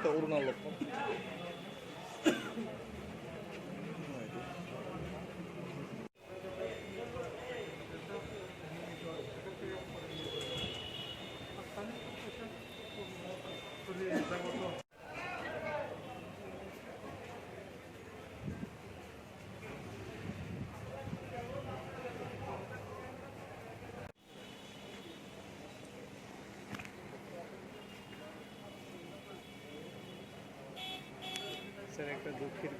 একটা অরুণা লক্ষণ। স্যার একটা দুঃখের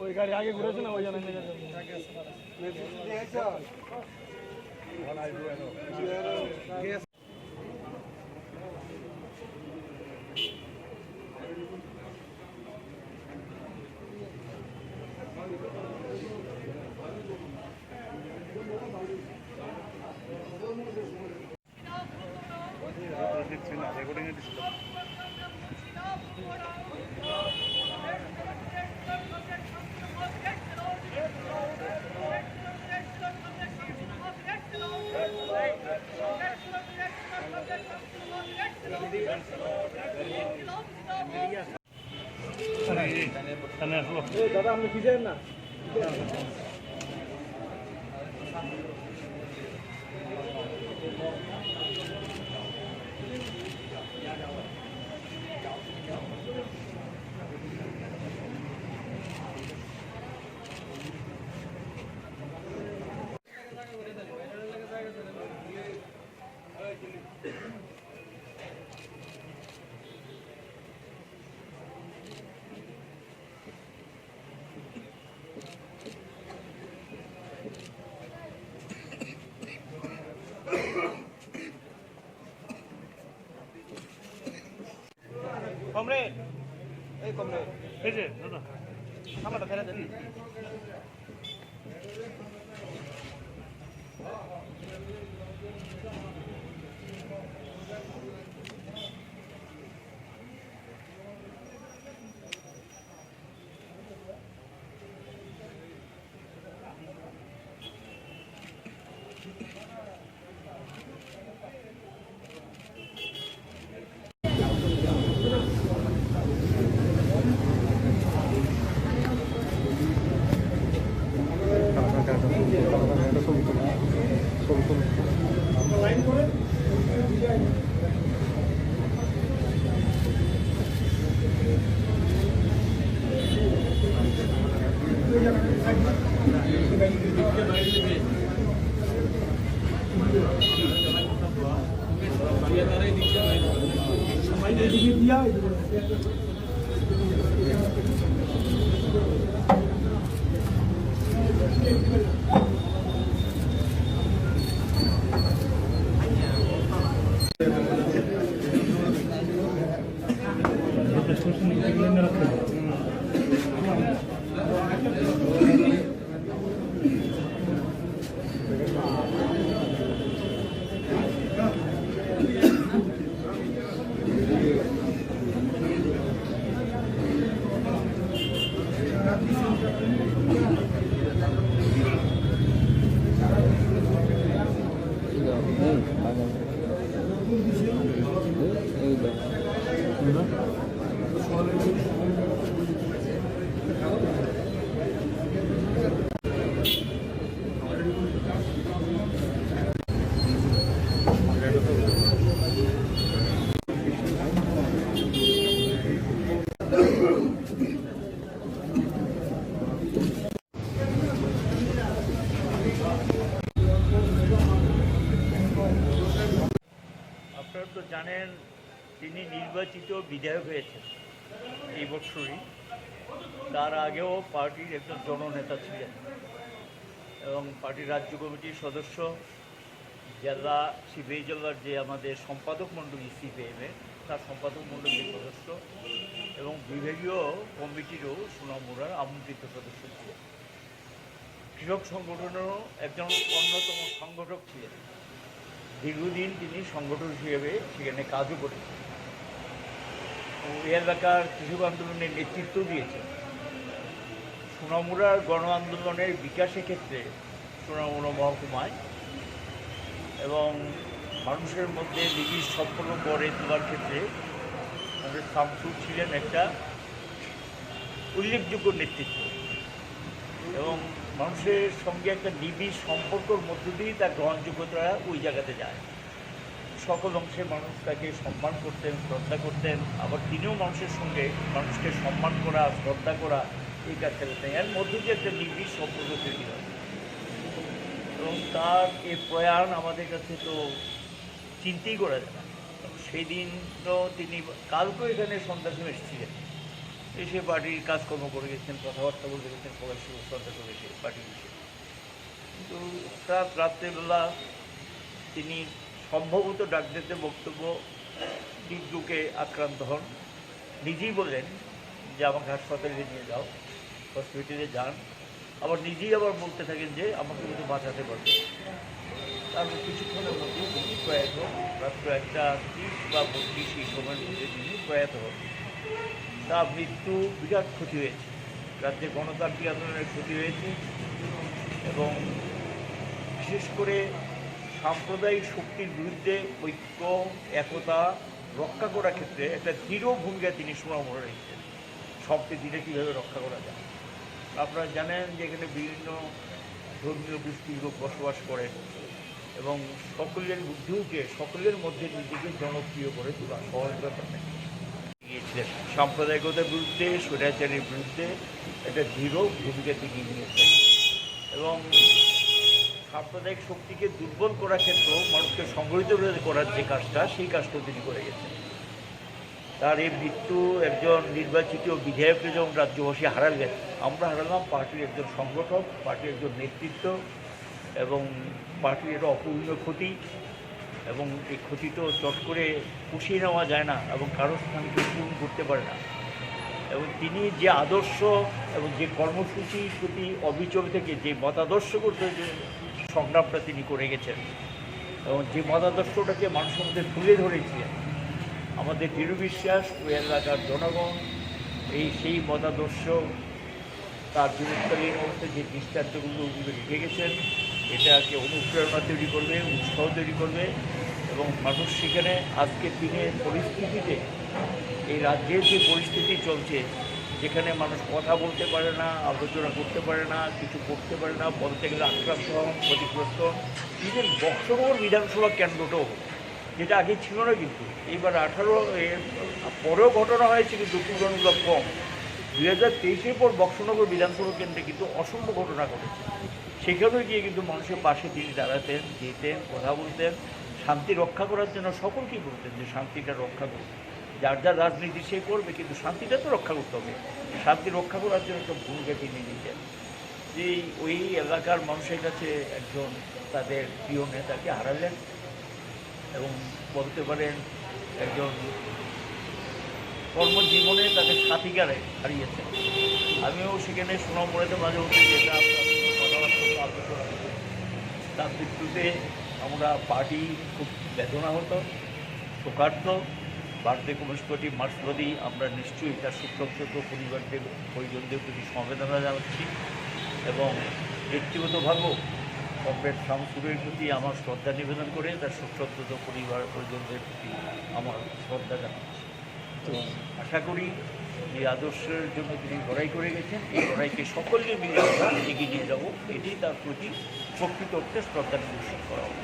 ওই গাড়ি আগে ঘুরেছে না ওই জন্য দাদা আপনি কি যান না কমরেড এই কমরেড এই যে দাদা আমারটা ফেলে দেন জানেন তিনি নির্বাচিত বিধায়ক হয়েছেন এই বছরই। তার আগেও পার্টির একজন জননেতা ছিলেন এবং পার্টির রাজ্য কমিটির সদস্য, জেলা সিপিআই জেলার যে আমাদের সম্পাদক মণ্ডলী সিপিএমের, তার সম্পাদক মণ্ডলীর সদস্য এবং বিভাগীয় কমিটিরও সুনামুড়ার আমন্ত্রিত সদস্য ছিলেন। কৃষক সংগঠনেরও একজন অন্যতম সংগঠক ছিলেন। দীর্ঘদিন তিনি সংগঠক হিসেবে সেখানে কাজও করেছেন। এই এলাকার কৃষক আন্দোলনের নেতৃত্ব দিয়েছেন। সোনামুড়ার গণ আন্দোলনের বিকাশের ক্ষেত্রে সোনামুড়া মহকুমায় এবং মানুষের মধ্যে নিবিড় সম্পর্ক গড়ে তোলার ক্ষেত্রে আমাদের শামসুর ছিলেন একটা উল্লেখযোগ্য নেতৃত্ব এবং মানুষের সঙ্গে একটা নিবিড় সম্পর্কর মধ্য দিয়েই তার গ্রহণযোগ্যতা ওই জায়গাতে যায়। সকল অংশের মানুষ তাকে সম্মান করতেন, শ্রদ্ধা করতেন, আবার তিনিও মানুষের সঙ্গে মানুষকে সম্মান করা, শ্রদ্ধা করা এই কাজটা করতেন। এর মধ্য দিয়ে একটা নিবিড় সম্পর্ক তৈরি হয় এবং তার এই প্রয়াণ আমাদের কাছে তো চিন্তাই করা যায় না। সেই দিন তো তিনি কালকেও এখানে সন্ধ্যার সময় এসেছিলেন, এসে পার্টির কাজকর্ম করে গেছেন, কথাবার্তা বলতে গেছেন, সবাই শ্রদ্ধা করেছে পার্টির বিষয়ে। কিন্তু রাত্রেবেলা তিনি সম্ভবত ডাক্তারদের বক্তব্য হৃদরোগে আক্রান্ত হন। নিজেই বললেন যে আমাকে হাসপাতালে নিয়ে যাও, হসপিটালে যান। আবার নিজেই আবার বলতে থাকেন যে আমাকে কিন্তু বাঁচাতে পারবে। তারপর কিছুক্ষণের মধ্যে তিনি প্রয়াত হন। রাত্র 1:30 বা 32 এই সময়ের মধ্যে তিনি প্রয়াত হন। তার মৃত্যু বিরাট ক্ষতি হয়েছে, রাজ্যে গণতান্ত্রিক আন্দোলনের ক্ষতি হয়েছে এবং বিশেষ করে সাম্প্রদায়িক শক্তির বিরুদ্ধে ঐক্য একতা রক্ষা করার ক্ষেত্রে একটা দৃঢ় ভূমিকা তিনি সোনামুড়া রেখেছেন। সম্প্রীতিটা কীভাবে রক্ষা করা যায়। আপনারা জানেন যে এখানে বিভিন্ন ধর্মীয় গোষ্ঠীর লোক বসবাস করেন এবং সকলের বুদ্ধিকে সকলের মধ্যে নিজেকে জনপ্রিয় করে তোলা সহজ ব্যাপার নেই। গিয়েছিলেন সাম্প্রদায়িকতার বিরুদ্ধে, স্বৈরাচারের বিরুদ্ধে একটা দৃঢ় ভূমিকা তিনি নিয়েছেন এবং সাম্প্রদায়িক শক্তিকে দুর্বল করার ক্ষেত্রেও মানুষকে সংগঠিত করার যে কাজটা, সেই কাজটাও তিনি করে গেছেন। তার এই মৃত্যু একজন নির্বাচিত বিধায়ককে যখন রাজ্যবাসী হারালেন, আমরা হারালাম পার্টির একজন সংগঠক, পার্টির একজন নেতৃত্ব এবং পার্টির একটা অপূর্ণীয় ক্ষতি এবং এই ক্ষতি তো চট করে পুষিয়ে নেওয়া যায় না এবং কারো স্থানকে পূরণ করতে পারে না। এবং তিনি যে আদর্শ এবং যে কর্মসূচির প্রতি অবিচল থেকে যে মতাদর্শগত যে সংগ্রামটা তিনি করে গেছেন এবং যে মতাদর্শটাকে মানুষের মধ্যে তুলে ধরেছিলেন, আমাদের দৃঢ় বিশ্বাস ওই এলাকার জনগণ সেই মতাদর্শ তার জীবনকালীন অবস্থায় যে দৃষ্টান্তগুলো রেখে গেছেন, এটাকে অনুপ্রেরণা তৈরি করবে, উৎসাহ তৈরি করবে এবং মানুষ সেখানে আজকের দিনের পরিস্থিতিতে, এই রাজ্যের যে পরিস্থিতি চলছে, যেখানে মানুষ কথা বলতে পারে না, আলোচনা করতে পারে না, কিছু করতে পারে না, বলতে গেলে আক্রান্ত হন, ক্ষতিগ্রস্ত। ইভেন বক্সনগর বিধানসভা কেন্দ্রটাও, যেটা আগে ছিল না, কিন্তু এইবার 18 এর পরেও ঘটনা হয়েছে কিন্তু তুলনামূলক কম। 2023-এর পর বক্সনগর বিধানসভা কেন্দ্রে কিন্তু অসংখ্য ঘটনা ঘটেছে। সেখানেও গিয়ে কিন্তু মানুষের পাশে তিনি দাঁড়াতেন, যেতেন, কথা বলতেন, শান্তি রক্ষা করার জন্য সকলকেই বলতেন যে শান্তিটা রক্ষা করুন। যার যার রাজনীতি সে করবে, কিন্তু শান্তিটা তো রক্ষা করতে হবে। শান্তি রক্ষা করার জন্য একটা ভূমিকা তিনি নিতেন। যে ওই এলাকার মানুষের কাছে একজন তাদের প্রিয় নেতাকে হারালেন এবং বলতে পারেন একজন কর্মজীবনে তাদের সাথীকারে হারিয়েছেন। আমিও সেখানে সোনামুড়াতে মাঝে মধ্যে যেতাম, কথাবার্তা আলোচনা। তার মৃত্যুতে আমরা পার্টি খুব বেদনা হতো, শোকার্ত। ভারতীয় কমিউনিস্ট পার্টি মার্ক্সবাদী আমরা নিশ্চয়ই তার শোকসন্তপ্ত পরিবারদের পরিজনদের প্রতি সমবেদনা জানাচ্ছি এবং ব্যক্তিগতভাবেও কমরেড শামসুরের প্রতি আমার শ্রদ্ধা নিবেদন করে তার শোকসন্তপ্ত পরিবার পরিজনদের প্রতি আমার শ্রদ্ধা জানাচ্ছি। এবং আশা করি যে আদর্শের জন্য তিনি লড়াই করে গেছেন, এই লড়াইকে সকলকে মিলে এগিয়ে নিয়ে যাব, এটি তার প্রতি প্রকৃত অর্থে শ্রদ্ধা নিবেদন করা হবে।